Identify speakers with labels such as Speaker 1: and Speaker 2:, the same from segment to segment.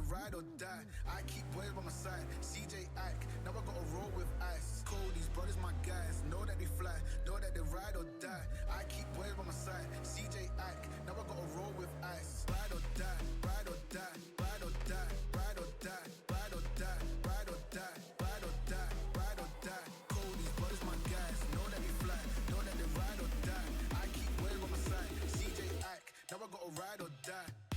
Speaker 1: they ride or die. I keep boys by my side. CJ Ike, now I gotta roll with ice. Cody's brothers, my guys. Know that they fly, know that they ride or die. I keep boys by my side. CJ Ike, now I gotta roll with ice. Ride or die, ride or die, ride or die, ride or die, ride or die, ride or die, ride or die, ride or die. Cody's brothers, my guys. Know that they fly, know that they ride or die. I keep boys by my side. CJ Ike, now I gotta ride or die.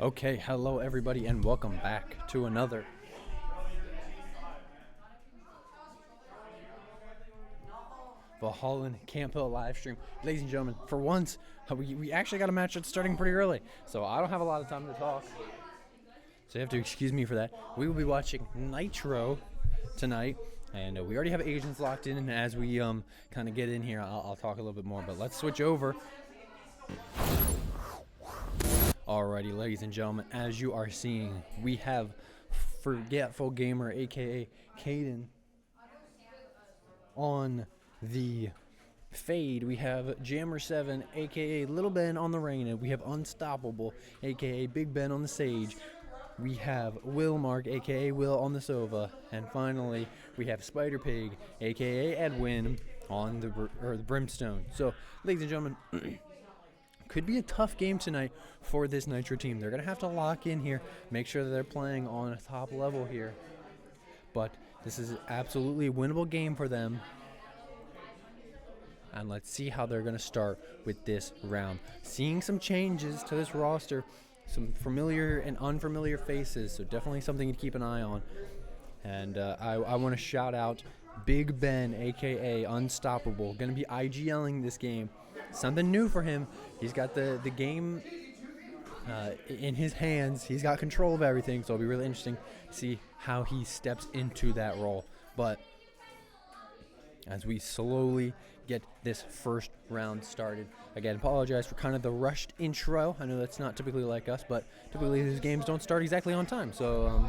Speaker 2: Okay, hello everybody and welcome back to another Valorant Camp Hill live stream. Ladies and gentlemen, for once, we actually got a match that's starting pretty early, so I don't have a lot of time to talk. So you have to excuse me for that. We will be watching Nitro tonight, and we already have agents locked in, and as we kind of get in here, I'll talk a little bit more, but let's switch over. Alrighty, ladies and gentlemen, as you are seeing, we have Forgetful Gamer, aka Caden, on the Fade. We have Jammer7, aka Little Ben, on the Rain. We have Unstoppable, aka Big Ben, on the Sage. We have Will Mark, aka Will, on the Sova. And finally, we have Spider Pig, aka Edwin, on the Brimstone. So, ladies and gentlemen, could be a tough game tonight for this Nitro team. They're going to have to lock in here, make sure that they're playing on a top level here. But this is absolutely a winnable game for them. And let's see how they're going to start with this round. Seeing some changes to this roster, some familiar and unfamiliar faces, so definitely something to keep an eye on. And I want to shout out Big Ben, aka Unstoppable, going to be IGLing this game. Something new for him. He's got the game in his hands. He's got control of everything, so it'll be really interesting to see how he steps into that role. But as we slowly get this first round started. Again, apologize for kind of the rushed intro. I know that's not typically like us, but typically these games don't start exactly on time, so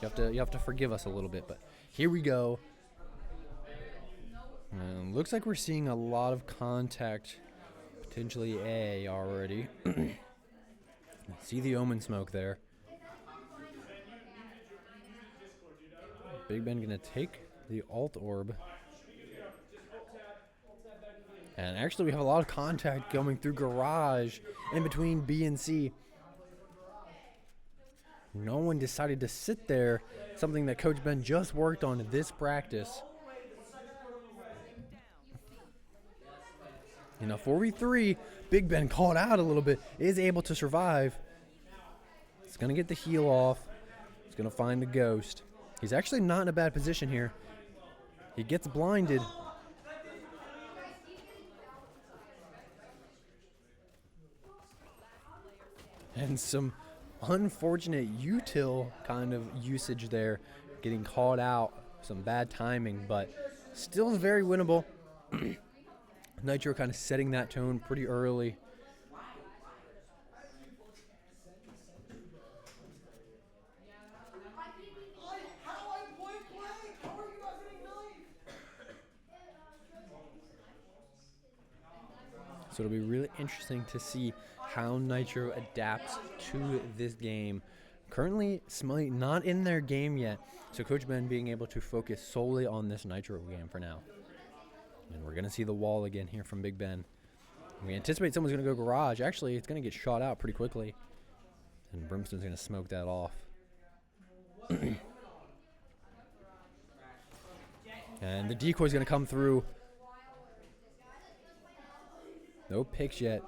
Speaker 2: you have to forgive us a little bit. But here we go. Looks like we're seeing a lot of contact, potentially A already. See the Omen smoke there. Big Ben gonna take the alt orb. And actually, we have a lot of contact going through Garage in between B and C. No one decided to sit there, something that Coach Ben just worked on in this practice. In a 4v3, Big Ben caught out a little bit, is able to survive. He's going to get the heal off. He's going to find the ghost. He's actually not in a bad position here. He gets blinded. And some unfortunate util kind of usage there, getting caught out. Some bad timing, but still very winnable. Nitro kind of setting that tone pretty early. So it'll be really interesting to see how Nitro adapts to this game. Currently, Smite not in their game yet, so Coach Ben being able to focus solely on this Nitro game for now. And we're going to see the wall again here from Big Ben. We anticipate someone's going to go Garage. Actually, it's going to get shot out pretty quickly. And Brimstone's going to smoke that off. And the decoy's going to come through. No picks yet.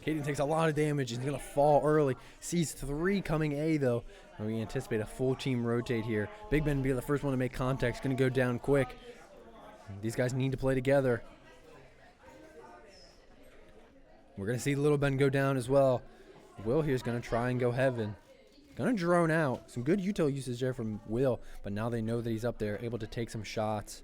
Speaker 2: Caden takes a lot of damage. He's going to fall early. Sees 3 coming A, though. And we anticipate a full team rotate here. Big Ben will be the first one to make contact. He's going to go down quick. These guys need to play together. We're going to see Little Ben go down as well. Will here's going to try and go heaven. Going to drone out. Some good util usage there from Will. But now they know that he's up there, able to take some shots.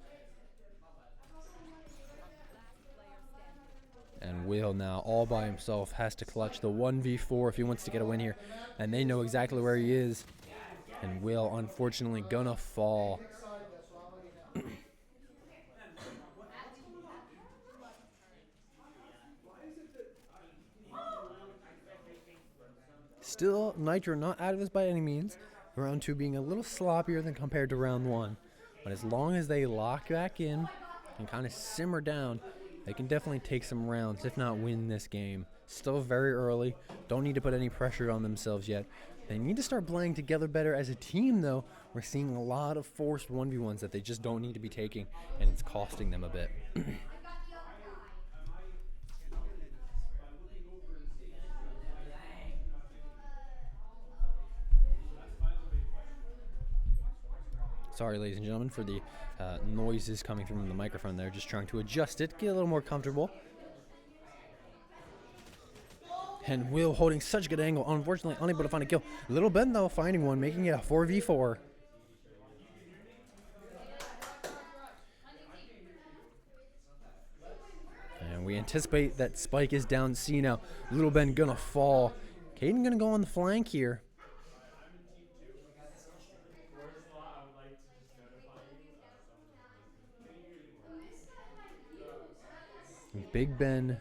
Speaker 2: And Will now, all by himself, has to clutch the 1v4 if he wants to get a win here. And they know exactly where he is. And Will, unfortunately, gonna fall. Still, Nitro not out of this by any means. Round 2 being a little sloppier than compared to round 1. But as long as they lock back in and kind of simmer down, they can definitely take some rounds, if not win this game. Still very early. Don't need to put any pressure on themselves yet. They need to start playing together better as a team, though. We're seeing a lot of forced 1v1s that they just don't need to be taking, and it's costing them a bit. Sorry, ladies and gentlemen, for the noises coming from the microphone there. Just trying to adjust it, get a little more comfortable. And Will holding such a good angle, unfortunately unable to find a kill. Little Ben, though, finding one, making it a 4v4. And we anticipate that Spike is down C now. Little Ben gonna fall. Caden gonna go on the flank here. Big Ben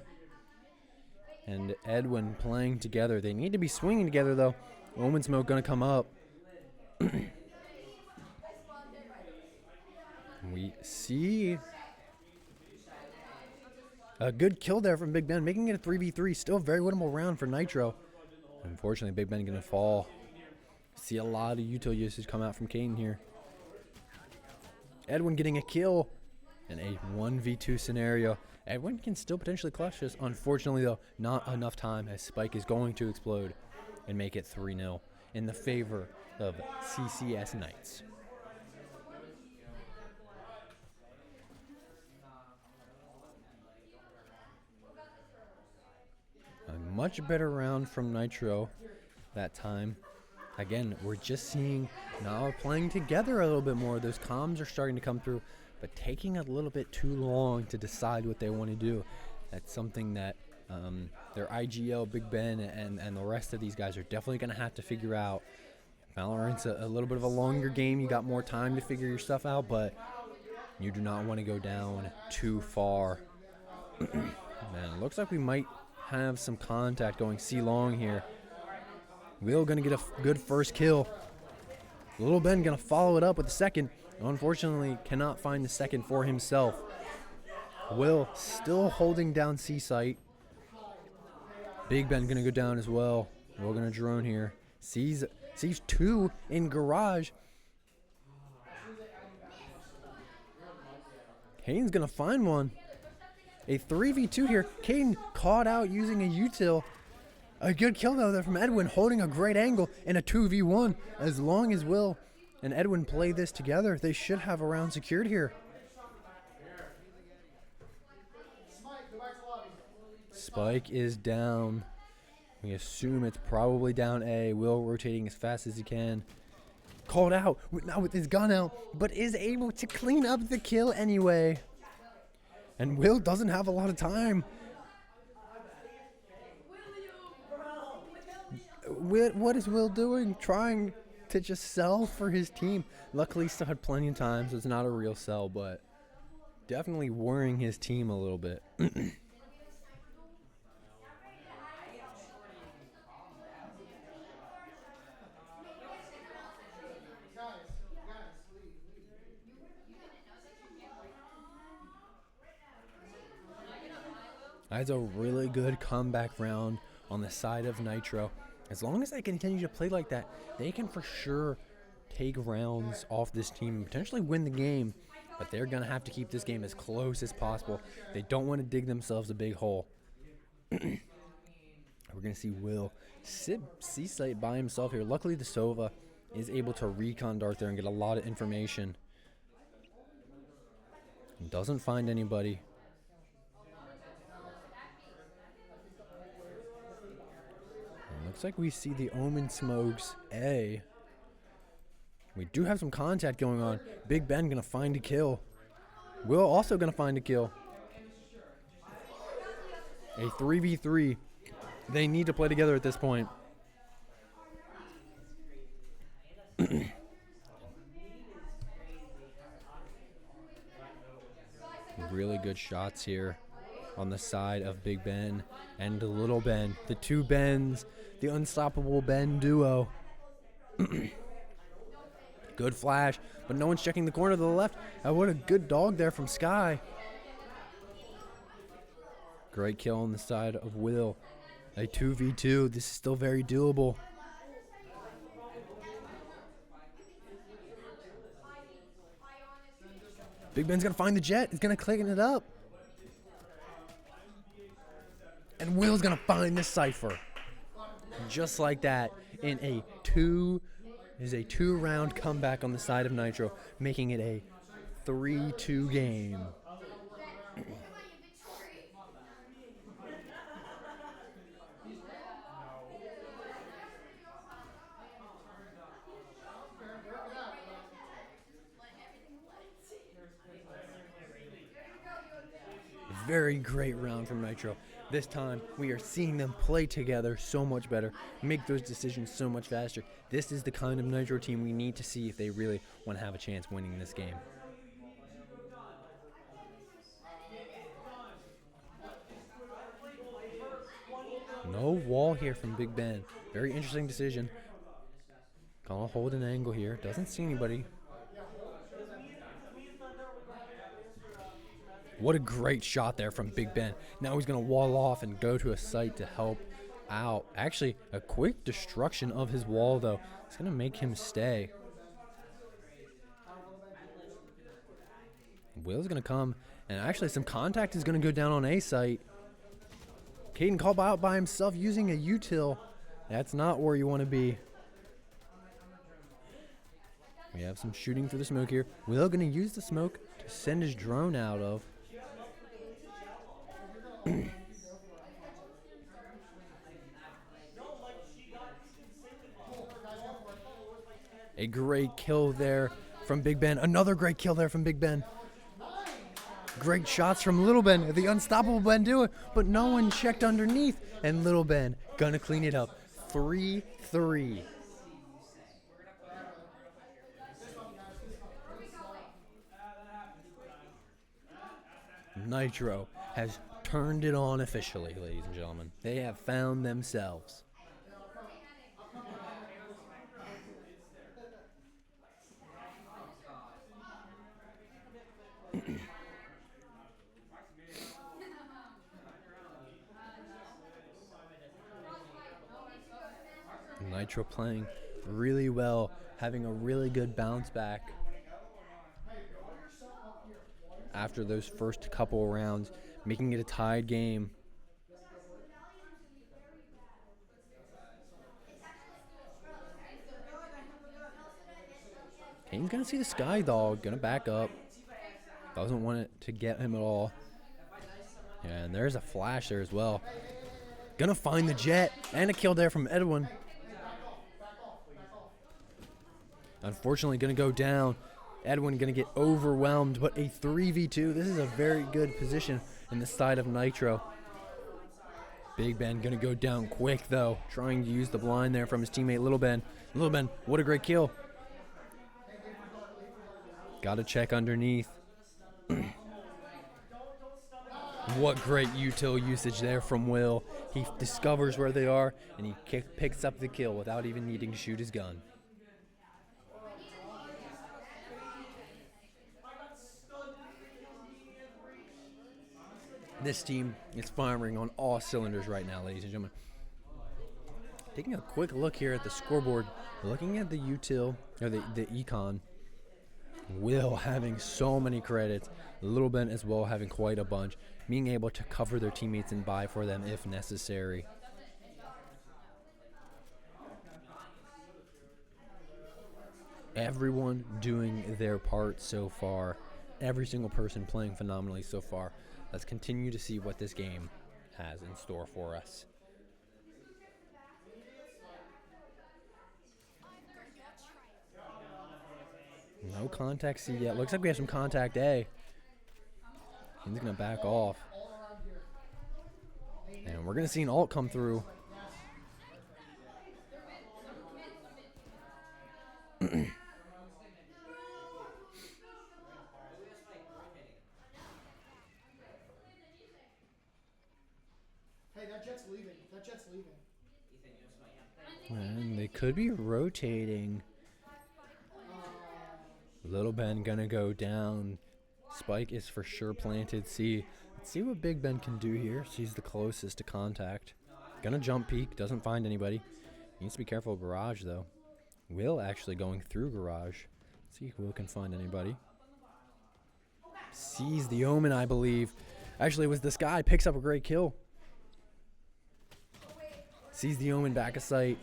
Speaker 2: and Edwin playing together. They need to be swinging together, though. Omen Smoke gonna come up. We see a good kill there from Big Ben, making it a 3v3. Still a very winnable round for Nitro. Unfortunately, Big Ben gonna fall. See a lot of util usage come out from Caden here. Edwin getting a kill in a 1v2 scenario. Edwin can still potentially clutch this. Unfortunately, though, not enough time, as Spike is going to explode and make it 3-0 in the favor of CCS Knights. A much better round from Nitro that time. Again, we're just seeing now playing together a little bit more. Those comms are starting to come through, but taking a little bit too long to decide what they want to do. That's something that their IGL, Big Ben, and the rest of these guys are definitely going to have to figure out. Valorant's a little bit of a longer game. You got more time to figure your stuff out, but you do not want to go down too far. Man, it looks like we might have some contact going C-long here. Will going to get a good first kill. Little Ben going to follow it up with the second. Unfortunately, cannot find the second for himself. Will still holding down C site. Big Ben gonna go down as well. We're gonna drone here. Sees two in garage. Caden's gonna find one. A 3v2 here. Caden caught out using a util. A good kill though there from Edwin, holding a great angle in a 2v1. As long as Will and Edwin play this together, they should have a round secured here. Spike is down. We assume it's probably down A. Will rotating as fast as he can. Called out, not with his gun out, but is able to clean up the kill anyway. And Will doesn't have a lot of time. What is Will doing? Trying to just sell for his team. Luckily, he still had plenty of time, so it's not a real sell, but definitely worrying his team a little bit. That's a really good comeback round on the side of Nitro. As long as they continue to play like that, they can for sure take rounds off this team and potentially win the game. But they're going to have to keep this game as close as possible. They don't want to dig themselves a big hole. We're going to see Will sit C-site by himself here. Luckily, the Sova is able to recon dart there and get a lot of information. Doesn't find anybody. Looks like we see the Omen Smokes A. We do have some contact going on. Big Ben gonna find a kill. Will also gonna find a kill. A 3v3. They need to play together at this point. Really good shots here on the side of Big Ben and Little Ben. The two Bens, the unstoppable Ben duo. Good flash, but no one's checking the corner to the left. What a good dog there from Sky. Great kill on the side of Will. A 2v2. This is still very doable. Big Ben's going to find the jet. He's going to clean it up. And Will's going to find the Cypher. Just like that in a is a 2-round comeback on the side of Nitro, making it a 3-2 game. Very great round from Nitro. This time, we are seeing them play together so much better, make those decisions so much faster. This is the kind of Nitro team we need to see if they really want to have a chance winning this game. No wall here from Big Ben. Very interesting decision. Gonna hold an angle here. Doesn't see anybody. What a great shot there from Big Ben. Now he's going to wall off and go to a site to help out. Actually, a quick destruction of his wall, though. It's going to make him stay. Will's going to come, and actually some contact is going to go down on A site. Caden called out by himself using a util. That's not where you want to be. We have some shooting for the smoke here. Will going to use the smoke to send his drone out of. A great kill there from Big Ben. Another great kill there from Big Ben. Great shots from Little Ben. The unstoppable Ben do it, but no one checked underneath. And Little Ben gonna clean it up. 3-3. Nitro has turned it on officially, ladies and gentlemen. They have found themselves. Nitro playing really well, having a really good bounce back after those first couple rounds, making it a tied game. Kane's gonna see the Sky Dog, gonna back up. Doesn't want it to get him at all. Yeah, and there's a flash there as well. Gonna find the jet, and a kill there from Edwin. Unfortunately, gonna go down. Edwin gonna get overwhelmed, but a 3v2. This is a very good position in the side of Nitro. Big Ben gonna go down quick, though, trying to use the blind there from his teammate Little Ben. Little Ben, what a great kill. Gotta check underneath. What great util usage there from Will. He discovers where they are, and he picks up the kill without even needing to shoot his gun. This team is firing on all cylinders right now, ladies and gentlemen. Taking a quick look here at the scoreboard, looking at the util, or the econ. Will having so many credits, Little Ben as well having quite a bunch, being able to cover their teammates and buy for them if necessary. Everyone doing their part so far. Every single person playing phenomenally so far. Let's continue to see what this game has in store for us. No contact C yet. Looks like we have some contact A. He's going to back off. And we're going to see an ult come through. And they could be rotating. Little Ben gonna go down. Spike is for sure planted. Let's see what Big Ben can do here. He's the closest to contact. Gonna jump peek. Doesn't find anybody. Needs to be careful of garage though. Will actually going through garage. Let's see if Will can find anybody. Sees the Omen, I believe. Actually, it was this guy. Picks up a great kill. Sees the Omen back of sight.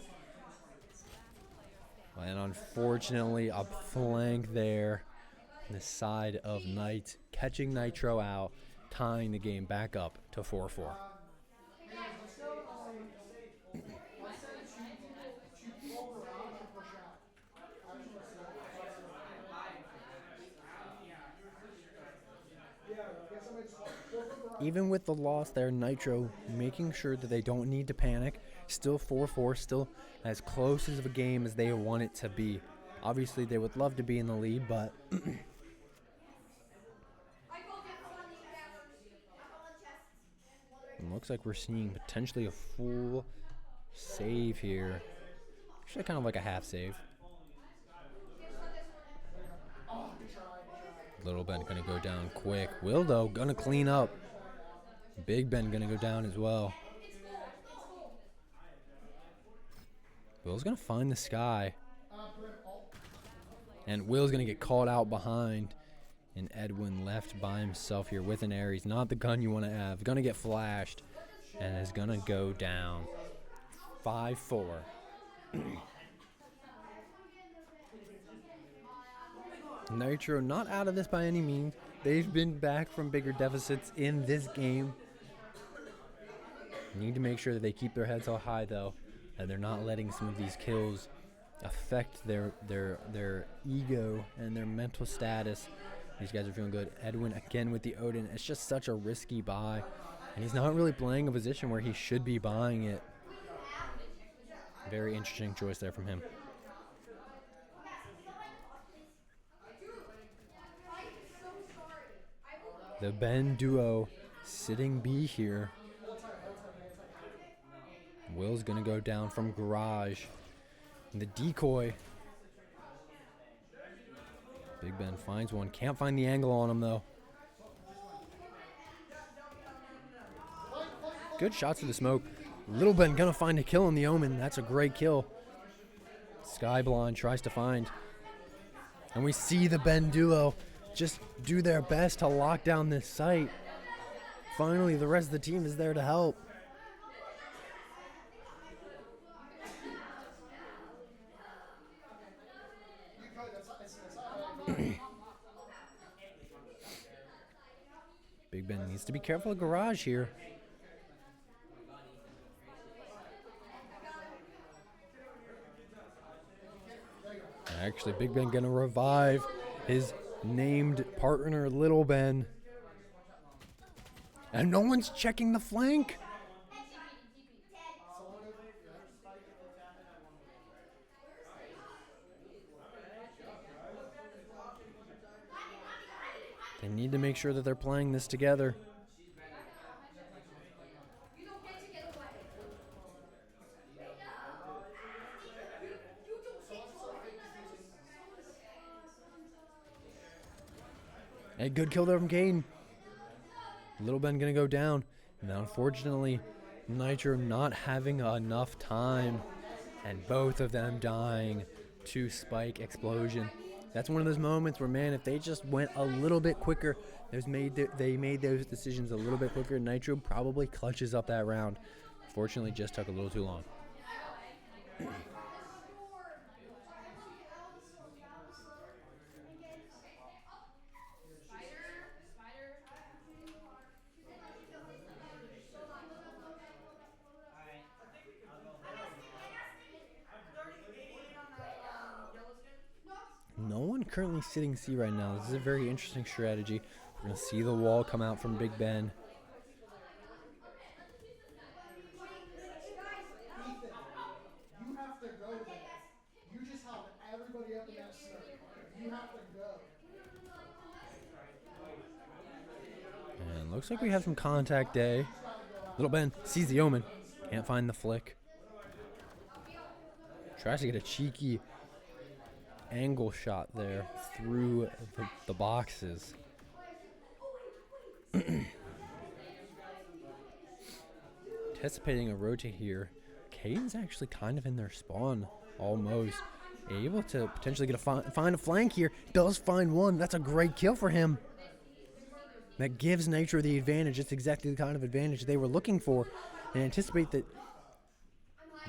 Speaker 2: And unfortunately, a flank there on the side of Knight, catching Nitro out, tying the game back up to 4-4. Even with the loss there, Nitro making sure that they don't need to panic. Still 4-4, still as close as of a game as they want it to be. Obviously, they would love to be in the lead, but it looks like we're seeing potentially a full save here. Actually, kind of like a half save. Little Ben gonna go down quick. Will, though, gonna clean up. Big Ben gonna go down as well. Will's gonna find the sky. And Will's gonna get called out behind. And Edwin left by himself here with an Ares. Not the gun you want to have. Gonna get flashed. And is gonna go down. 5-4. Nitro not out of this by any means. They've been back from bigger deficits in this game. Need to make sure that they keep their heads all high, though, and they're not letting some of these kills affect their ego and their mental status. These guys are feeling good. Edwin again with the Odin. It's just such a risky buy, and he's not really playing a position where he should be buying it. Very interesting choice there from him. The Ben duo sitting B here. Will's gonna go down from garage. And the decoy. Big Ben finds one. Can't find the angle on him, though. Good shots to the smoke. Little Ben gonna find a kill on the Omen. That's a great kill. Skyblind tries to find. And we see the Ben duo just do their best to lock down this site. Finally, the rest of the team is there to help. Big Ben needs to be careful of garage here. Actually, Big Ben gonna revive his named partner, Little Ben. And no one's checking the flank. They need to make sure that they're playing this together. A good kill there from Caden. Little Ben gonna go down. Now, unfortunately, Nitro not having enough time, and both of them dying to Spike Explosion. That's one of those moments where, man, if they just went a little bit quicker, they made those decisions a little bit quicker, Nitro probably clutches up that round. Fortunately, just took a little too long. No one currently sitting C right now. This is a very interesting strategy. We're going to see the wall come out from Big Ben.
Speaker 3: You have to go there. You just have everybody up in that smoke. You have to go.
Speaker 2: And looks like we have some contact day. Little Ben sees the Omen. Can't find the flick. Tries to get a cheeky angle shot there through the boxes. Anticipating a rotate here. Caden's actually kind of in their spawn almost. Able to potentially get find a flank here. Does find one. That's a great kill for him. That gives Nitro the advantage. It's exactly the kind of advantage they were looking for. And anticipate that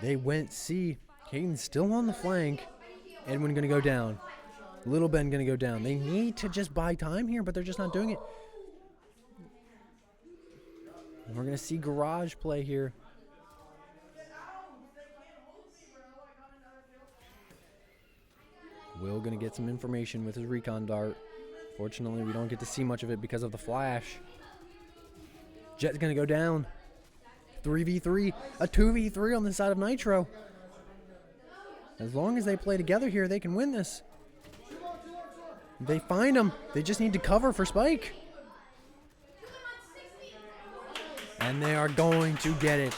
Speaker 2: they went C. Caden's still on the flank. Edwin going to go down. Little Ben going to go down. They need to just buy time here, but they're just not doing it. And we're going to see garage play here. Will going to get some information with his recon dart. Fortunately, we don't get to see much of it because of the flash. Jet's going to go down. 3v3. A 2v3 on the side of Nitro. As long as they play together here, they can win this. They find him. They just need to cover for Spike. And they are going to get it.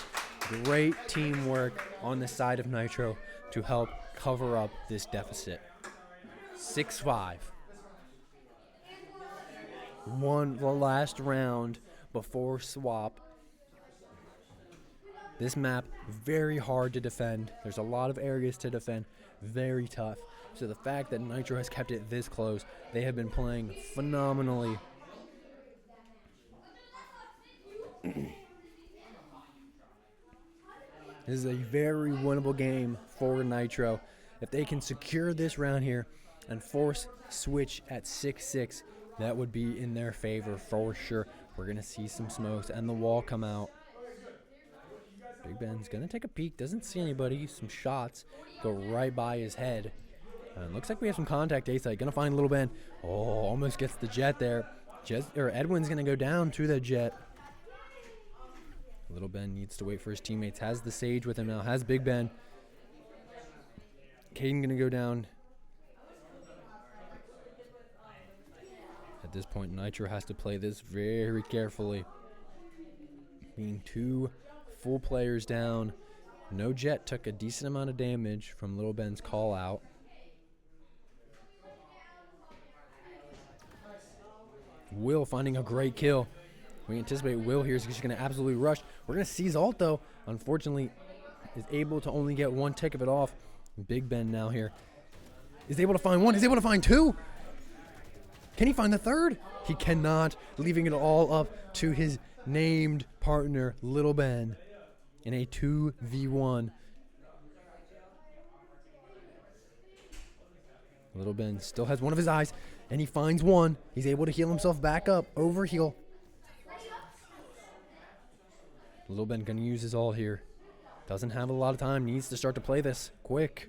Speaker 2: Great teamwork on the side of Nitro to help cover up this deficit. 6-5. The last round before swap. This map, very hard to defend. There's a lot of areas to defend. Very tough. So the fact that Nitro has kept it this close, they have been playing phenomenally. This is a very winnable game for Nitro. If they can secure this round here and force switch at 6-6, that would be in their favor for sure. We're going to see some smokes and the wall come out. Big Ben's going to take a peek. Doesn't see anybody. Some shots go right by his head. Looks like we have some contact A-side. Going to find Little Ben. Oh, almost gets the Jet there. Edwin's going to go down to the Jet. Little Ben needs to wait for his teammates. Has the Sage with him now. Has Big Ben. Caden going to go down. At this point, Nitro has to play this very carefully. Being 2 full players down. No Jet took a decent amount of damage from Little Ben's call out. Will finding a great kill. We anticipate Will here is just going to absolutely rush. We're going to seize ult though. Unfortunately, is able to only get 1 tick of it off. Big Ben now here is able to find 1. He's able to find 2. Can he find the 3rd? He cannot, leaving it all up to his named partner, Little Ben, in a 2v1. Little Ben still has one of his eyes, and he finds 1. He's able to heal himself back up, overheal. Little Ben gonna use his ult here. Doesn't have a lot of time, needs to start to play this quick.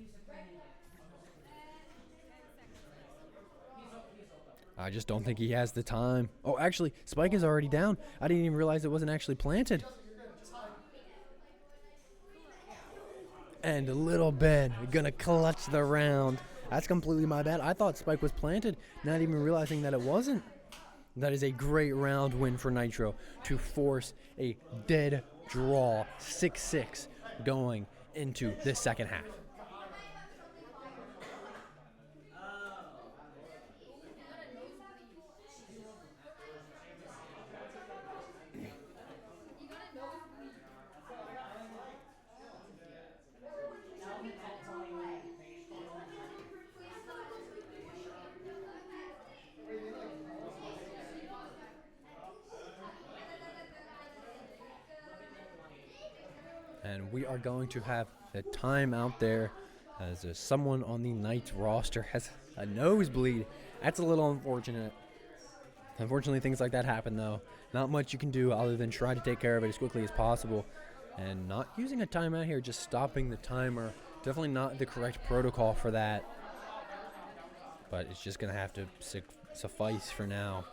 Speaker 2: I just don't think he has the time. Oh, actually, Spike is already down. I didn't even realize it wasn't actually planted. And Little Ben gonna clutch the round. That's completely my bad. I thought Spike was planted, not even realizing that it wasn't. That is a great round win for Nitro to force a dead draw 6-6 going into the second half. And we are going to have a timeout there as someone on the Knights roster has a nosebleed. That's a little unfortunate. Unfortunately, things like that happen, though. Not much you can do other than try to take care of it as quickly as possible. And not using a timeout here, just stopping the timer. Definitely not the correct protocol for that. But it's just going to have to suffice for now.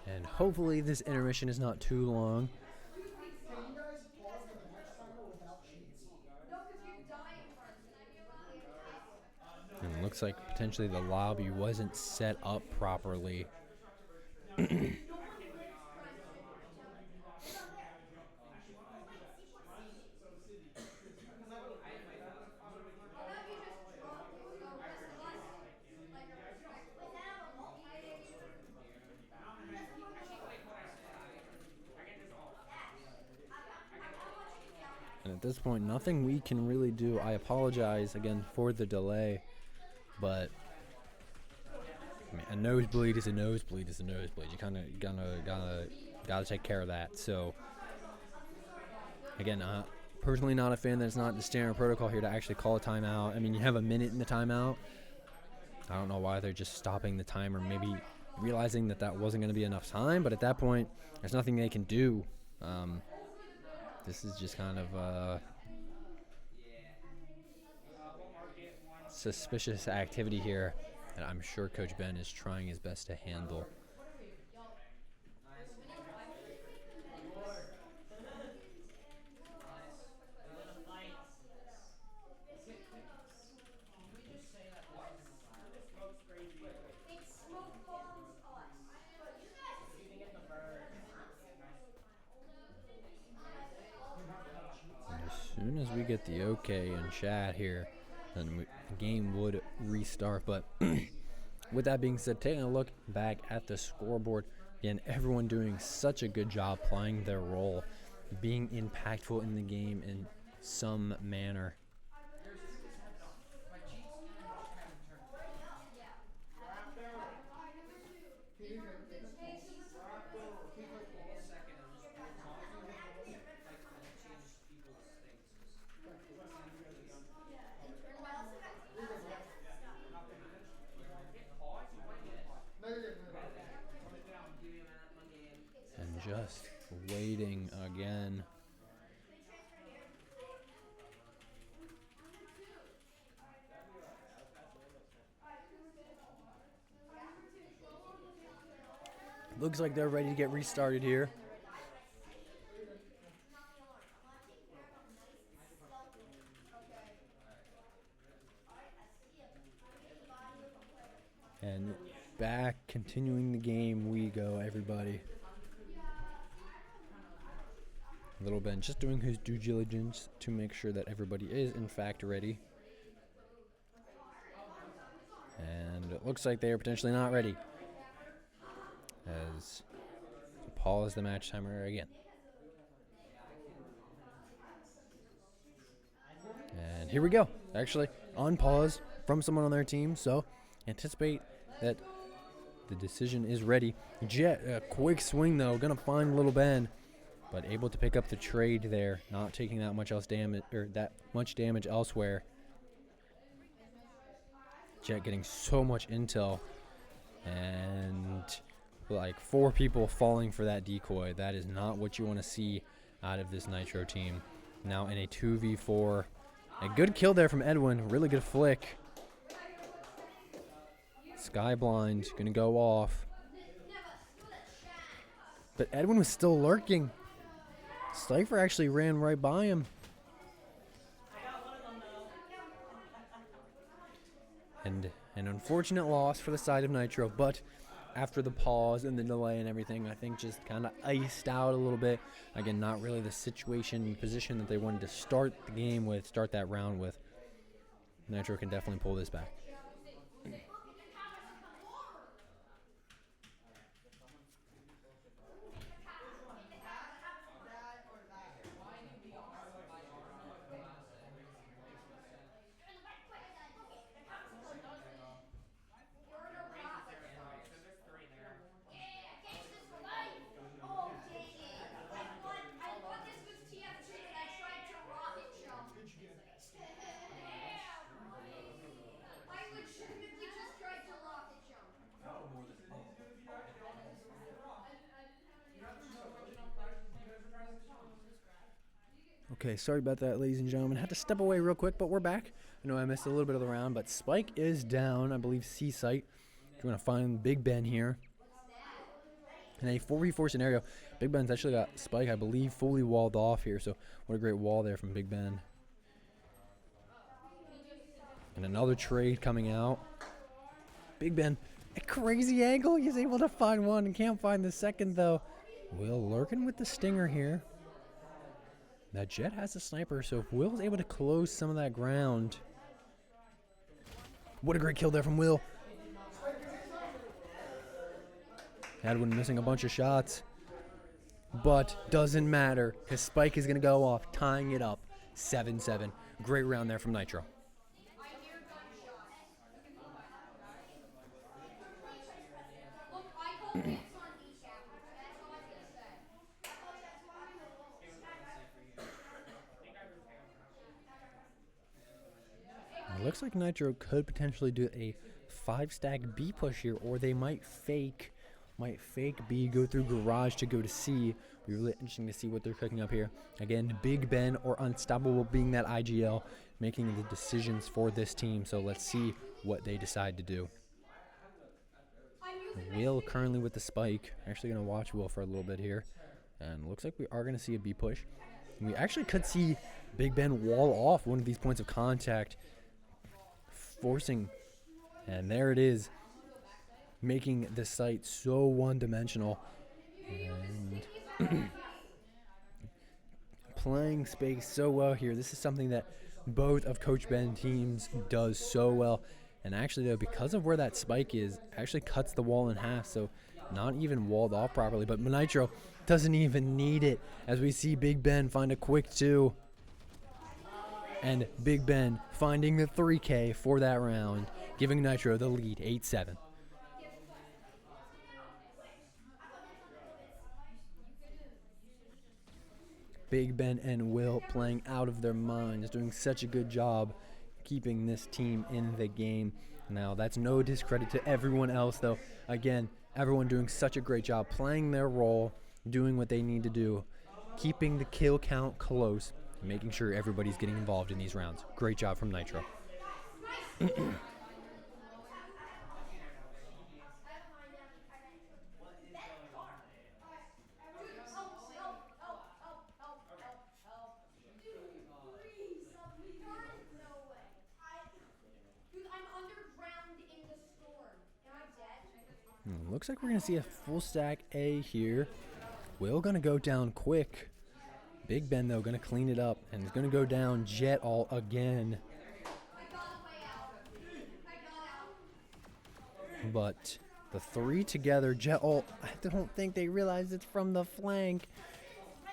Speaker 2: And hopefully this intermission is not too long. And it looks like potentially the lobby wasn't set up properly. And And at this point, nothing we can really do. I apologize again for the delay, but I mean, a nosebleed is a nosebleed is a nosebleed. You kind of gotta take care of that. So again, personally not a fan that it's not the standard protocol here to actually call a timeout. I mean, you have a minute in the timeout. I don't know why they're just stopping the timer, maybe realizing that that wasn't going to be enough time, but at that point, there's nothing they can do. This is just kind of suspicious activity here, and I'm sure Coach Ben is trying his best to handle. As soon as we get the okay in chat here, then the game would restart. But with that being said, taking a look back at the scoreboard, again, everyone doing such a good job playing their role, being impactful in the game in some manner. And just waiting again. Looks like they're ready to get restarted here. And back, continuing the game, we go, everybody. Little Ben just doing his due diligence to make sure that everybody is, in fact, ready. And it looks like they are potentially not ready, as Paul is the match timer again. And here we go. Actually, on pause from someone on their team, so anticipate that the decision is ready. Jet, a quick swing though, gonna find Little Ben, but able to pick up the trade there, not taking that much damage elsewhere. Jet getting so much intel, and like 4 people falling for that decoy. That is not what you want to see out of this Nitro team. Now in a 2v4, a good kill there from Edwin, really good flick. Skyblind gonna go off, but Edwin was still lurking. Cypher actually ran right by him. And an unfortunate loss for the side of Nitro, but after the pause and the delay and everything, I think just kind of iced out a little bit. Again, not really the situation, position that they wanted to start the game with, start that round with. Nitro can definitely pull this back. Okay, sorry about that, ladies and gentlemen. Had to step away real quick, but we're back. I know I missed a little bit of the round, but Spike is down. I believe C-Site. We're going to find Big Ben here. In a 4v4 scenario, Big Ben's actually got Spike, I believe, fully walled off here. So what a great wall there from Big Ben. And another trade coming out. Big Ben, a crazy angle. He's able to find one and can't find the second, though. Will lurking with the stinger here. That Jet has a sniper, so if Will's able to close some of that ground. What a great kill there from Will. Edwin missing a bunch of shots. But doesn't matter, because Spike is going to go off, tying it up. 7-7. Great round there from Nitro. It looks like Nitro could potentially do a 5-stack B push here, or they might fake B, go through garage to go to C. It'll be really interesting to see what they're cooking up here. Again, Big Ben or Unstoppable being that IGL, making the decisions for this team. So let's see what they decide to do. Will currently with the spike. Actually going to watch Will for a little bit here. And looks like we are going to see a B push. And we actually could see Big Ben wall off one of these points of contact, forcing, and there it is, making the site so one-dimensional. And playing space so well here. This is something that both of Coach Ben's teams does so well. And actually, though, because of where that spike is, actually cuts the wall in half, so not even walled off properly. But Nitro doesn't even need it, as we see Big Ben find a quick 2. And Big Ben finding the 3K for that round, giving Nitro the lead, 8-7. Big Ben and Will playing out of their minds, doing such a good job keeping this team in the game. Now, that's no discredit to everyone else, though. Again, everyone doing such a great job playing their role, doing what they need to do, keeping the kill count close, and making sure everybody's getting involved in these rounds. Great job from Nitro. Looks like we're going to see a full stack A here. Will going to go down quick. Big Ben, though, going to clean it up, and he's going to go down Jet all again. But the 3 together, Jet all, I don't think they realized it's from the flank.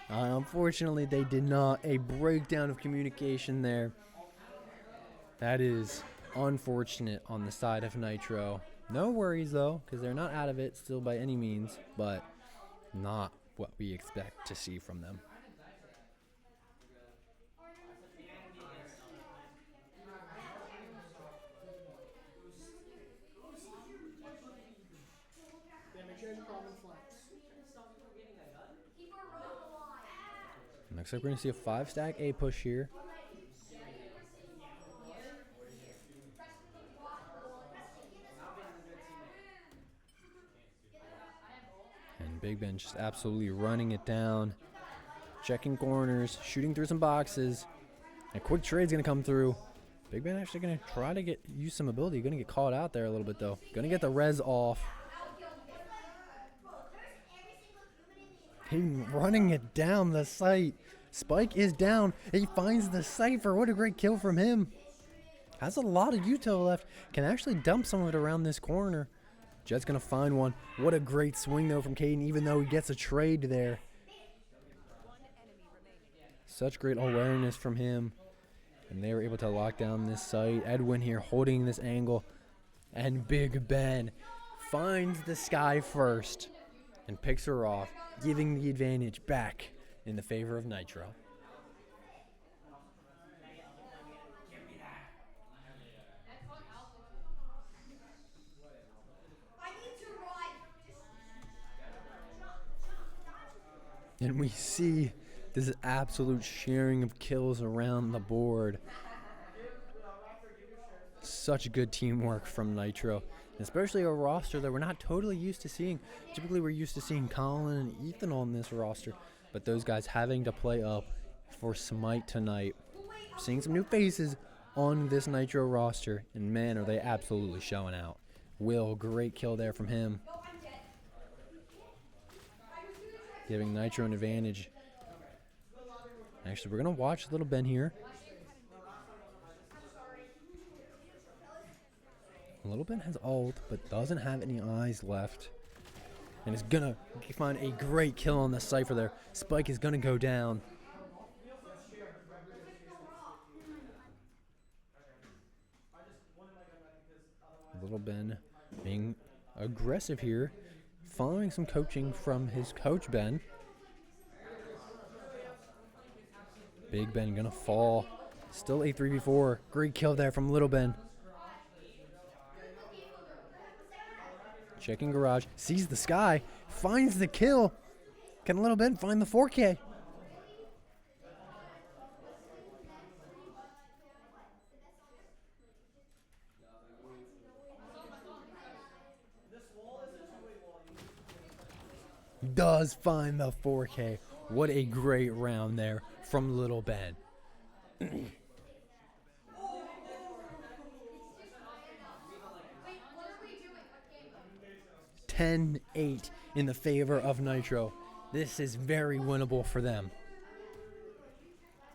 Speaker 2: Unfortunately, they did not. A breakdown of communication there. That is unfortunate on the side of Nitro. No worries, though, because they're not out of it still by any means, but not what we expect to see from them. Looks like we're going to see a 5-stack A push here. And Big Ben just absolutely running it down, checking corners, shooting through some boxes. A quick trade's going to come through. Big Ben actually going to try to use some ability. Going to get caught out there a little bit, though. Going to get the res off. He running it down the site. Spike is down. He finds the Cypher. What a great kill from him. Has a lot of util left. Can actually dump some of it around this corner. Jet's going to find one. What a great swing, though, from Caden, even though he gets a trade there. Such great awareness from him. And they were able to lock down this site. Edwin here holding this angle. And Big Ben finds the sky first and picks her off, giving the advantage back in the favor of Nitro. And we see this absolute sharing of kills around the board. Such good teamwork from Nitro, especially a roster that we're not totally used to seeing. Typically, we're used to seeing Colin and Ethan on this roster, but those guys having to play up for Smite tonight. Seeing some new faces on this Nitro roster, and man, are they absolutely showing out. Will, great kill there from him, giving Nitro an advantage. Actually, we're going to watch Little Ben here. Little Ben has ult, but doesn't have any eyes left. And is going to find a great kill on the Cypher there. Spike is going to go down. Little Ben being aggressive here, following some coaching from his coach, Ben. Big Ben gonna fall. Still a 3v4. Great kill there from Little Ben. Checking garage. Sees the sky. Finds the kill. Can Little Ben find the 4K? Does find the 4K. What a great round there from Little Ben. 10-8 in the favor of Nitro. This is very winnable for them.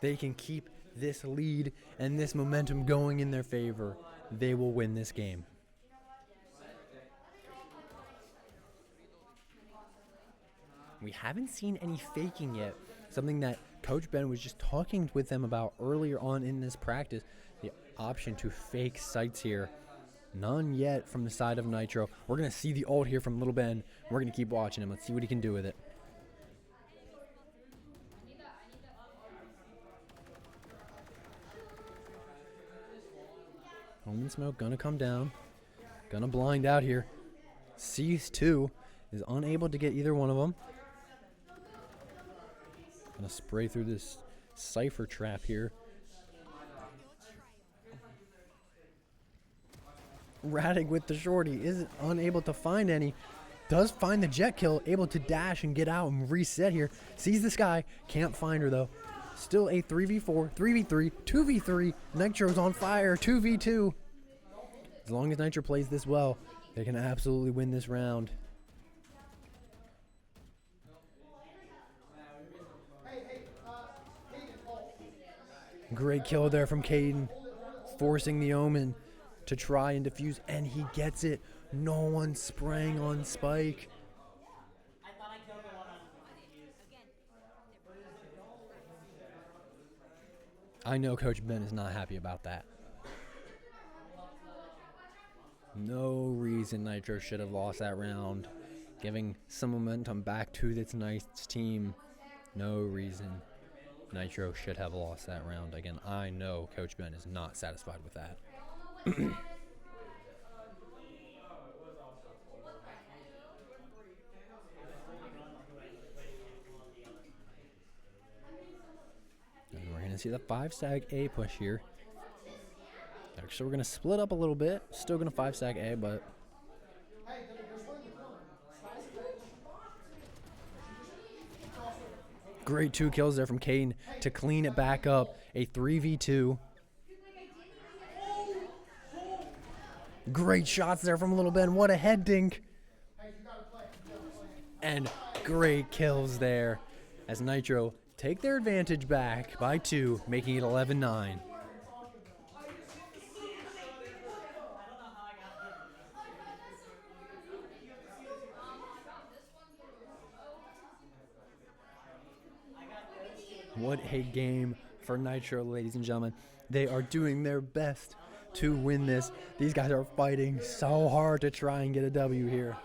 Speaker 2: They can keep this lead and this momentum going in their favor. They will win this game. We haven't seen any faking yet. Something that Coach Ben was just talking with them about earlier on in this practice. The option to fake sites here. None yet from the side of Nitro. We're going to see the ult here from Little Ben. We're going to keep watching him. Let's see what he can do with it. Omen smoke going to come down. Going to blind out here. Sees two. Is unable to get either one of them. Going to spray through this Cypher trap here. Radig with the shorty, isn't unable to find any. Does find the jet kill, able to dash and get out and reset here. Sees the sky, can't find her though. Still a 3v4, 3v3, 2v3. Nitro's on fire, 2v2. As long as Nitro plays this well, they can absolutely win this round. Great kill there from Caden, forcing the Omen to try and defuse, and he gets it. No one spraying on Spike. I know Coach Ben is not happy about that. No reason Nitro should have lost that round. Giving some momentum back to this nice team. No reason Nitro should have lost that round. Again, I know Coach Ben is not satisfied with that. And we're going to see the 5-stack A push here. Actually, we're going to split up a little bit. Still going to 5-stack A, but... Great 2 kills there from Caden to clean it back up. A 3v2. Great shots there from Little Ben. What a head dink. And great kills there as Nitro take their advantage back by 2, making it 11-9. What a game for Nitro, ladies and gentlemen. They are doing their best to win this. These guys are fighting so hard to try and get a W here.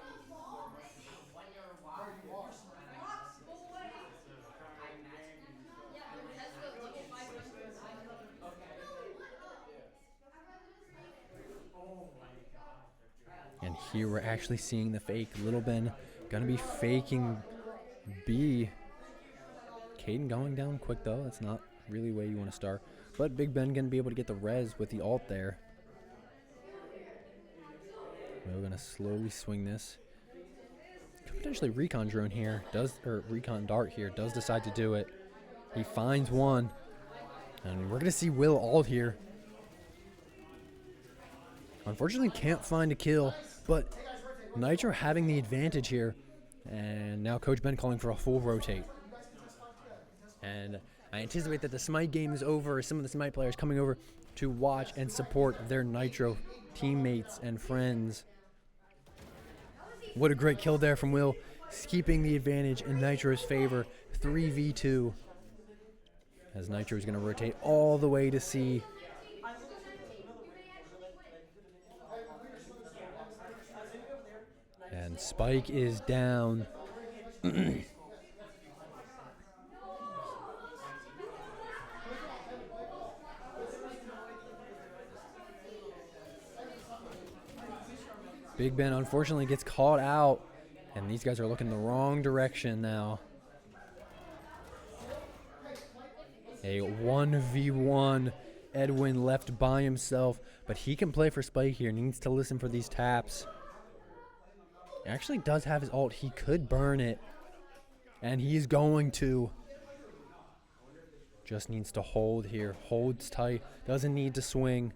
Speaker 2: And here we're actually seeing the fake. Little Ben gonna be faking B. Caden going down quick though. That's not really where you want to start. But Big Ben gonna be able to get the res with the ult there. We're gonna slowly swing this. Could potentially recon drone here. Recon dart here. Does decide to do it. He finds one. And we're gonna see Will ult here. Unfortunately can't find a kill. But Nitro having the advantage here. And now Coach Ben calling for a full rotate. And I anticipate that the Smite game is over. Some of the Smite players coming over to watch and support their Nitro teammates and friends. What a great kill there from Will. Keeping the advantage in Nitro's favor. 3v2. As Nitro is going to rotate all the way to C. And Spike is down. Big Ben unfortunately gets caught out, and these guys are looking the wrong direction now. A 1v1. Edwin left by himself, but he can play for Spike here. Needs to listen for these taps. He actually does have his ult. He could burn it, and he's going to. Just needs to hold here. Holds tight. Doesn't need to swing.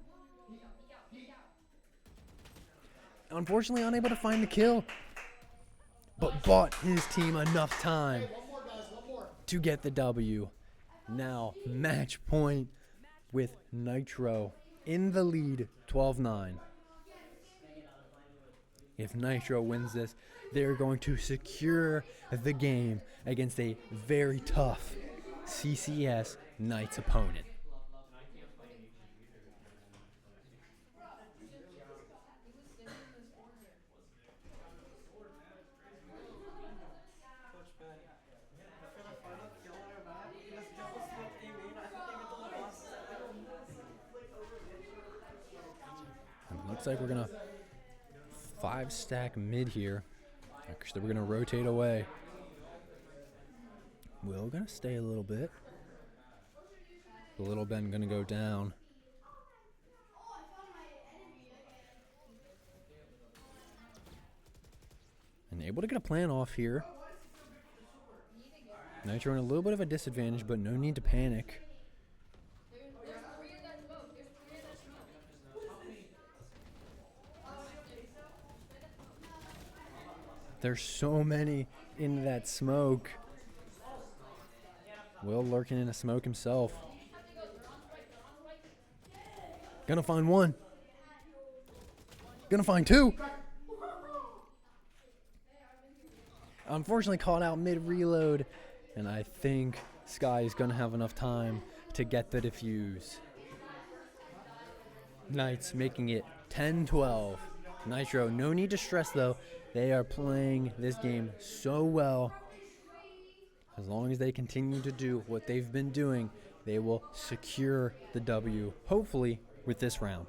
Speaker 2: Unfortunately, unable to find the kill, but bought his team enough time to get the W. Now, match point with Nitro in the lead, 12-9. If Nitro wins this, they're going to secure the game against a very tough CCS Knights opponent. Looks like we're gonna 5-stack mid here. Actually, we're gonna rotate away. Will gonna stay a little bit. The little Ben gonna go down. And able to get a plan off here. Nitro in a little bit of a disadvantage, but no need to panic. There's so many in that smoke. Will lurking in a smoke himself. Gonna find one. Gonna find two. Unfortunately caught out mid-reload. And I think Sky is gonna have enough time to get the defuse. Knights making it 10-12. Nitro, no need to stress though. They are playing this game so well. As long as they continue to do what they've been doing, they will secure the W, hopefully, with this round.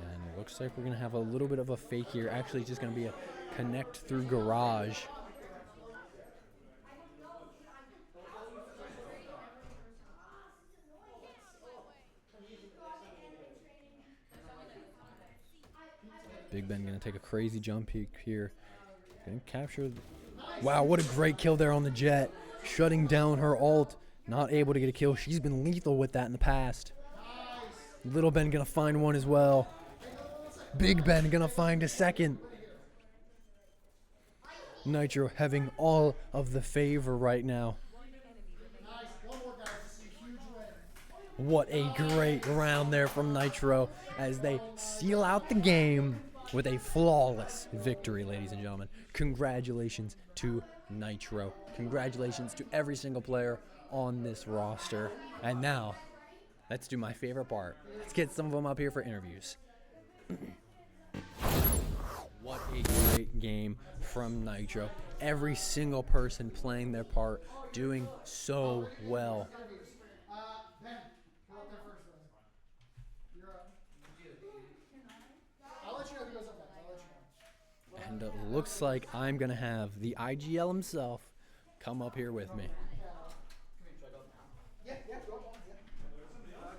Speaker 2: And it looks like we're going to have a little bit of a fake here. Actually, it's just going to be a connect through garage. Big Ben going to take a crazy jump peek here. Going to capture. Wow, what a great kill there on the Jet. Shutting down her ult. Not able to get a kill. She's been lethal with that in the past. Little Ben going to find one as well. Big Ben going to find a second. Nitro having all of the favor right now. What a great round there from Nitro as they seal out the game with a flawless victory, ladies and gentlemen. Congratulations to Nitro. Congratulations to every single player on this roster. And now, let's do my favorite part. Let's get some of them up here for interviews. What a great game from Nitro. Every single person playing their part, doing so well.
Speaker 3: Ben, go up there first, brother. You're up. I'll let you know who goes up next. I'll let you know.
Speaker 2: And it looks like I'm going to have the IGL himself come up here with me.
Speaker 3: Yeah, go up on.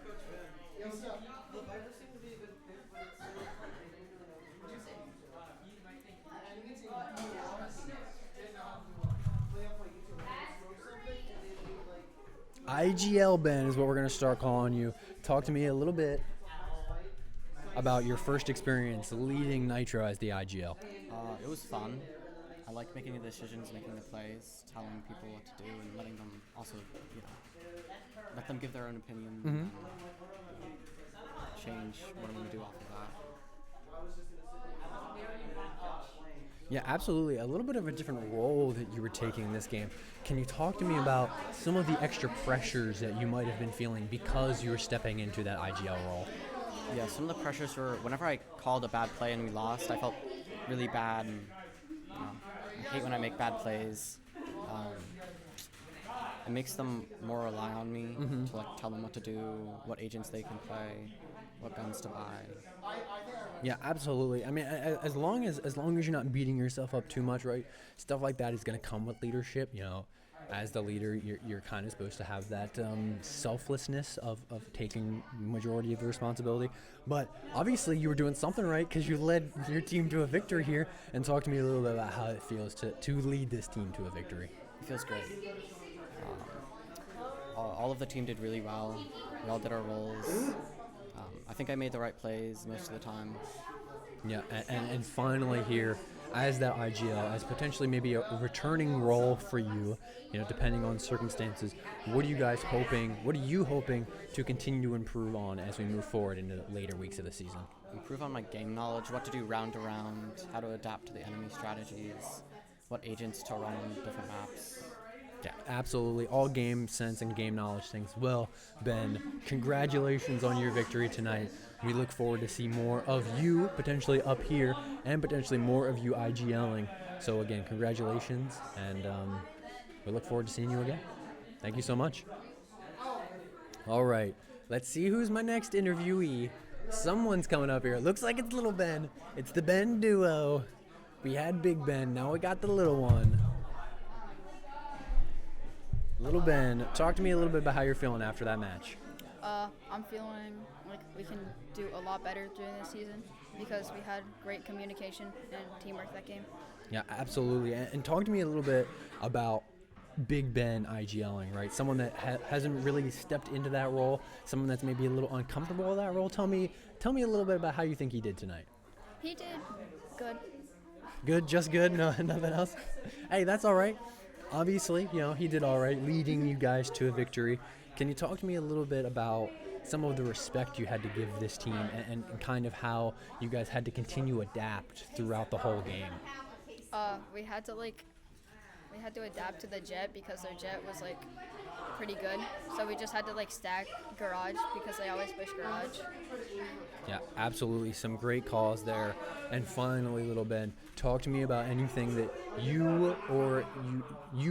Speaker 3: Coach Ben. Yo, what's up? The Viper seemed to be a good pick, but it's still what you say? I think it's didn't know how to play up like YouTube. Smoke something and then do like.
Speaker 2: IGL Ben is what we're going to start calling you. Talk to me a little bit about your first experience leading Nitro as the IGL.
Speaker 4: It was fun. I like making the decisions, making the plays, telling people what to do, and letting them also, let them give their own opinion and change what I'm going to do after that.
Speaker 2: Yeah, absolutely. A little bit of a different role that you were taking in this game. Can you talk to me about some of the extra pressures that you might have been feeling because you were stepping into that IGL role?
Speaker 4: Yeah, some of the pressures were whenever I called a bad play and we lost, I felt really bad. And I hate when I make bad plays. Um, it makes them more rely on me to like tell them what to do, what agents they can play, what guns to buy.
Speaker 2: Yeah, absolutely. I mean, as long as you're not beating yourself up too much, right? Stuff like that is going to come with leadership. You know, as the leader, you're kind of supposed to have that selflessness of taking majority of the responsibility. But obviously, you were doing something right because you led your team to a victory here. And talk to me a little bit about how it feels to lead this team to a victory.
Speaker 4: It feels great. All of the team did really well. We all did our roles. I think I made the right plays most of the time.
Speaker 2: Yeah, and finally here, as that IGL, as potentially maybe a returning role for you, you know, depending on circumstances, what are you hoping to continue to improve on as we move forward into the later weeks of the season?
Speaker 4: Improve on my game knowledge, what to do round to round, how to adapt to the enemy strategies, what agents to run on different maps.
Speaker 2: Yeah, absolutely. All game sense and game knowledge things. Well, Ben, congratulations on your victory tonight. We look forward to see more of you potentially up here and potentially more of you IGLing. So again, congratulations, and we look forward to seeing you again. Thank you so much. All right, let's see who's my next interviewee. Someone's coming up here. Looks like it's Little Ben. It's the Ben duo. We had Big Ben, now we got the little one. Little Ben, talk to me a little bit about how you're feeling after that match.
Speaker 5: I'm feeling like we can do a lot better during this season because we had great communication and teamwork that game.
Speaker 2: Yeah, absolutely. And talk to me a little bit about Big Ben IGLing, right? Someone that hasn't really stepped into that role, someone that's maybe a little uncomfortable with that role. Tell me a little bit about how you think he did tonight.
Speaker 5: He did good.
Speaker 2: Good, just good, no, nothing else? Hey, that's all right. Obviously, you know, he did all right, leading you guys to a victory. Can you talk to me a little bit about some of the respect you had to give this team and kind of how you guys had to continue to adapt throughout the whole game?
Speaker 5: We had to adapt to the jet because their jet was like pretty good. So we just had to like stack garage because they always push garage.
Speaker 2: Yeah, absolutely. Some great calls there. And finally, Little Ben, talk to me about anything that you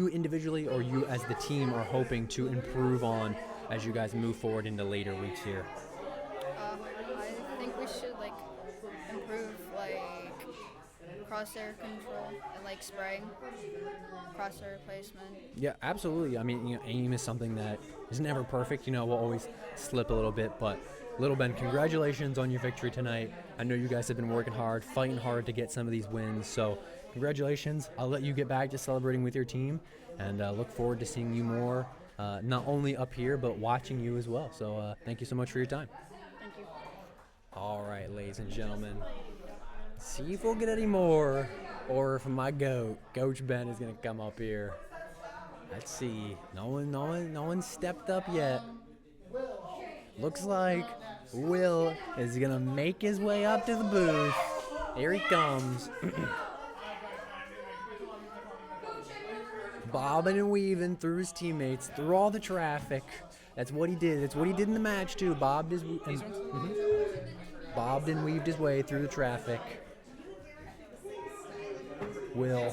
Speaker 2: individually or you as the team are hoping to improve on as you guys move forward into later weeks here.
Speaker 5: I think we should like improve like crosshair control and like spraying, crosshair placement.
Speaker 2: Yeah, absolutely. I mean, you know, aim is something that is never perfect. You know, we'll always slip a little bit, but Little Ben, congratulations on your victory tonight. I know you guys have been working hard, fighting hard to get some of these wins, so congratulations. I'll let you get back to celebrating with your team, and look forward to seeing you more, not only up here, but watching you as well. So thank you so much for your time.
Speaker 5: Thank you.
Speaker 2: All right, ladies and gentlemen. See if we'll get any more, or if my goat, Coach Ben, is gonna come up here. Let's see. No one stepped up yet. Looks like Will is gonna make his way up to the booth. Here he comes. Bobbing and weaving through his teammates, through all the traffic. That's what he did. That's what he did in the match too. Bobbed and weaved his way through the traffic. Will,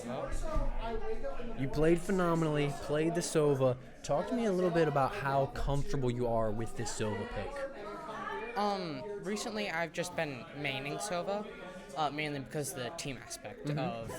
Speaker 2: you played phenomenally, played the Sova. Talk to me a little bit about how comfortable you are with this Sova pick.
Speaker 6: Recently I've just been maining Sova, mainly because of the team aspect of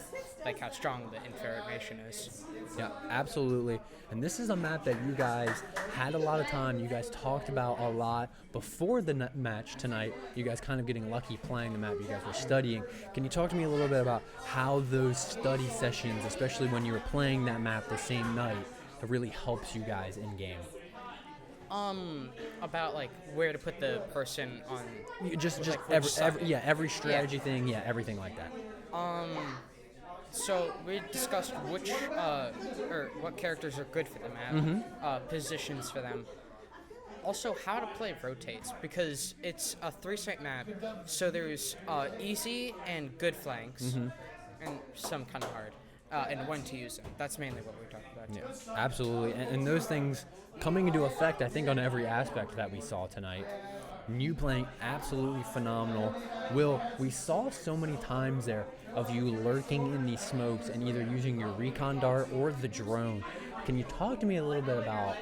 Speaker 6: like how strong the information is.
Speaker 2: Yeah, absolutely. And this is a map that you guys had a lot of time. You guys talked about a lot before the match tonight. You guys kind of getting lucky playing the map. You guys were studying. Can you talk to me a little bit about how those study sessions, especially when you were playing that map the same night, that really helps you guys in game?
Speaker 6: About like where to put the person on.
Speaker 2: Just
Speaker 6: like,
Speaker 2: every strategy thing, everything like that.
Speaker 6: So we discussed which or what characters are good for the map, positions for them. Also, how to play rotates, because it's a 3-site map, so there's easy and good flanks, and some kind of hard, and when to use them. That's mainly what we talked about. Too.
Speaker 2: Yeah, absolutely. And those things coming into effect, I think, on every aspect that we saw tonight. You playing absolutely phenomenal. Will, we saw so many times there of you lurking in these smokes and either using your recon dart or the drone. Can you talk to me a little bit about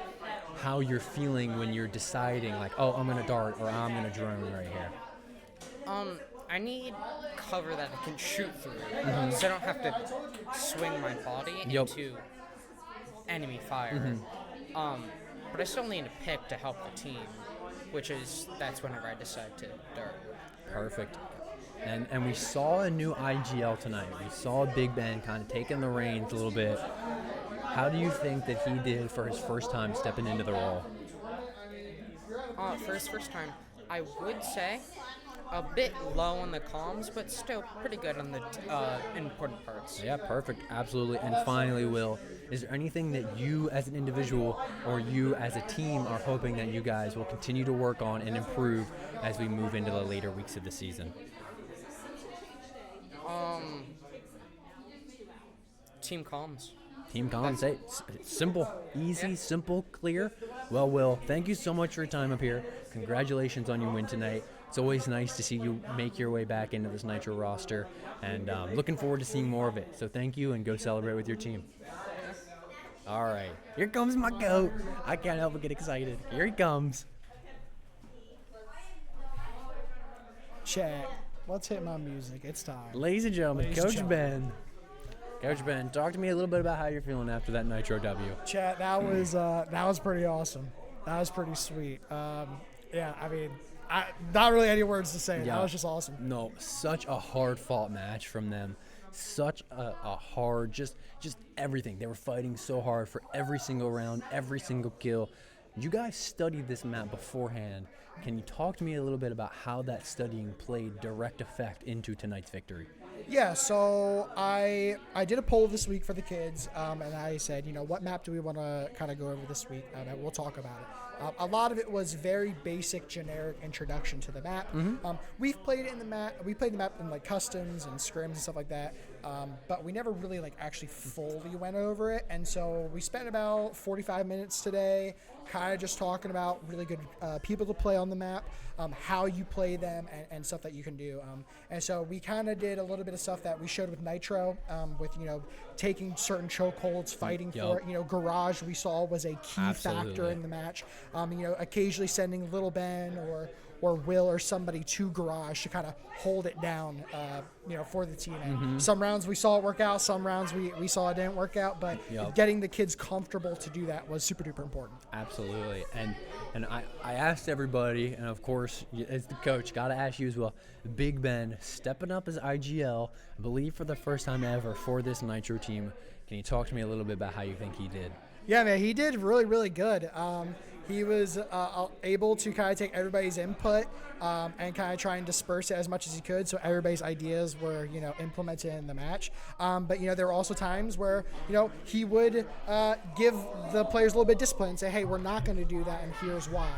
Speaker 2: how you're feeling when you're deciding, like, oh, I'm going to dart or I'm going to drone right here?
Speaker 6: I need cover that I can shoot through, so I don't have to swing my body into enemy fire. But I still need a pick to help the team, that's whenever I decide to dart.
Speaker 2: Perfect. And we saw a new IGL tonight. We saw Big Ben kind of taking the reins a little bit. How do you think that he did for his first time stepping into the role?
Speaker 6: For his first time, I would say a bit low on the comms, but still pretty good on the important parts.
Speaker 2: Yeah, perfect. Absolutely. And finally, Will, is there anything that you as an individual or you as a team are hoping that you guys will continue to work on and improve as we move into the later weeks of the season?
Speaker 6: Team comms.
Speaker 2: Team comms, hey, simple, easy, simple, clear. Well, Will, thank you so much for your time up here. Congratulations on your win tonight. It's always nice to see you make your way back into this Nitro roster, and looking forward to seeing more of it. So thank you, and go celebrate with your team. All right, here comes my goat. I can't help but get excited. Here he comes.
Speaker 3: Chat. Let's hit my music. It's time.
Speaker 2: Ladies and gentlemen,
Speaker 3: Ladies and
Speaker 2: Coach
Speaker 3: gentlemen.
Speaker 2: Ben. Coach Ben, talk to me a little bit about how you're feeling after that Nitro W.
Speaker 3: Chat, that was pretty awesome. That was pretty sweet. Yeah, I mean, not really any words to say.
Speaker 2: Yeah.
Speaker 3: That was just awesome.
Speaker 2: No, such a hard-fought match from them. Such a hard, just everything. They were fighting so hard for every single round, every single kill. You guys studied this map beforehand. Can you talk to me a little bit about how that studying played direct effect into tonight's victory?
Speaker 3: Yeah, so I did a poll this week for the kids, and I said, what map do we want to kind of go over this week? And we'll talk about it. A lot of it was very basic, generic introduction to the map. We've played it in the map. We played the map in like customs and scrims and stuff like that, but we never really like actually fully went over it. And so we spent about 45 minutes today, kind of just talking about really good people to play on the map, how you play them, and stuff that you can do. And so we kind of did a little bit of stuff that we showed with Nitro, with taking certain chokeholds, fighting for it. Garage we saw was a key factor in the match. Occasionally sending Little Ben or Will or somebody to Garage to kind of hold it down, for the team. And some rounds we saw it work out, some rounds we saw it didn't work out, but getting the kids comfortable to do that was super duper important.
Speaker 2: Absolutely. And I asked everybody, and of course, as the coach, got to ask you as well, Big Ben stepping up as IGL, I believe for the first time ever for this Nitro team. Can you talk to me a little bit about how you think he did?
Speaker 3: Yeah, man, he did really, really good. He was able to kind of take everybody's input and kind of try and disperse it as much as he could, so everybody's ideas were, implemented in the match. But there were also times where, he would give the players a little bit of discipline and say, hey, we're not going to do that, and here's why.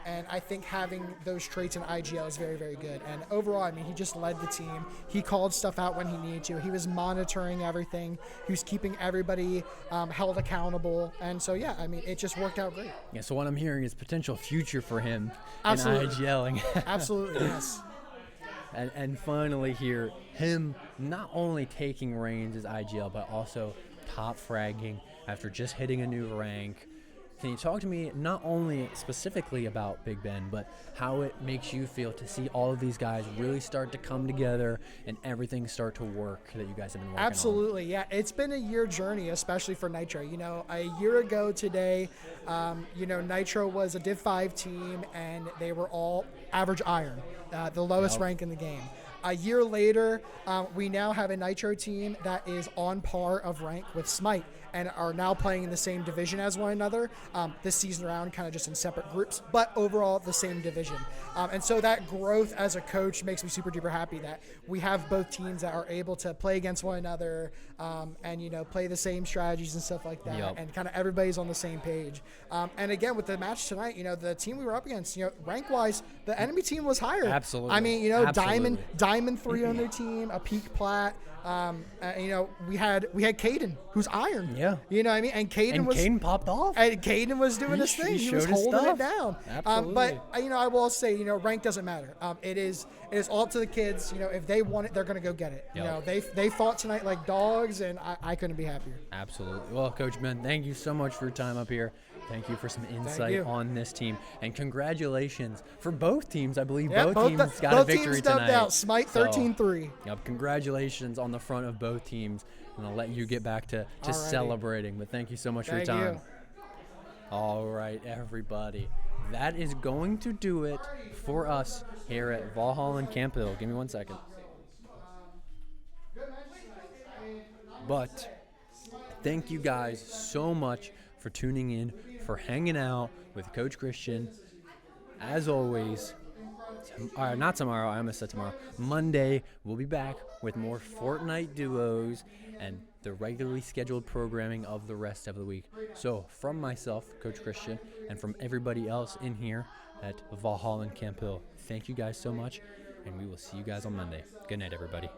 Speaker 3: And I think having those traits in IGL is very, very good. And overall, I mean, he just led the team. He called stuff out when he needed to. He was monitoring everything. He was keeping everybody held accountable. And so, yeah, I mean, it just worked out great.
Speaker 2: Yeah, so what I'm hearing is potential future for him
Speaker 3: Absolutely.
Speaker 2: in IGLing.
Speaker 3: Absolutely, yes.
Speaker 2: And finally here, him not only taking reins as IGL, but also top fragging after just hitting a new rank. Can you talk to me not only specifically about Big Ben, but how it makes you feel to see all of these guys really start to come together and everything start to work that you guys have been working
Speaker 3: Absolutely, yeah. It's been a year journey, especially for Nitro. A year ago today, Nitro was a Div 5 team, and they were all average iron, the lowest rank in the game. A year later, we now have a Nitro team that is on par of rank with Smite and are now playing in the same division as one another. This season round, kind of just in separate groups, but overall the same division. And so that growth as a coach makes me super duper happy that we have both teams that are able to play against one another and, play the same strategies and stuff like that. And kind of everybody's on the same page. And again, with the match tonight, the team we were up against, rank-wise, the enemy team was higher.
Speaker 2: Absolutely.
Speaker 3: I mean,
Speaker 2: Absolutely.
Speaker 3: Diamond 3 on their team, a Peak Plat, You know, we had Caden, who's iron.
Speaker 2: Yeah.
Speaker 3: You know what I mean? And
Speaker 2: Caden popped off.
Speaker 3: And Caden was doing his thing. He was
Speaker 2: showed his
Speaker 3: holding
Speaker 2: stuff.
Speaker 3: it down.
Speaker 2: Absolutely.
Speaker 3: But you know, I will say, you know, rank doesn't matter. It is all up to the kids. You know, if they want it, they're gonna go get it. You know, they fought tonight like dogs, and I couldn't be happier.
Speaker 2: Absolutely. Well, Coach Ben, thank you so much for your time up here. Thank you for some insight on this team, and congratulations for both teams. I believe both teams got a victory
Speaker 3: teams dubbed
Speaker 2: tonight.
Speaker 3: out. Smite 13-3.
Speaker 2: Yep, congratulations on the front of both teams, and I'll let you get back to celebrating. But thank you so much for your time. All right, everybody. That is going to do it for us here at Valhalla and Camp Hill. Give me 1 second. But thank you guys so much for tuning in, for hanging out with Coach Christian. As always, not tomorrow, I almost said tomorrow. Monday, we'll be back with more Fortnite duos and the regularly scheduled programming of the rest of the week. So from myself, Coach Christian, and from everybody else in here at Valhalla and Camp Hill, thank you guys so much, and we will see you guys on Monday. Good night, everybody.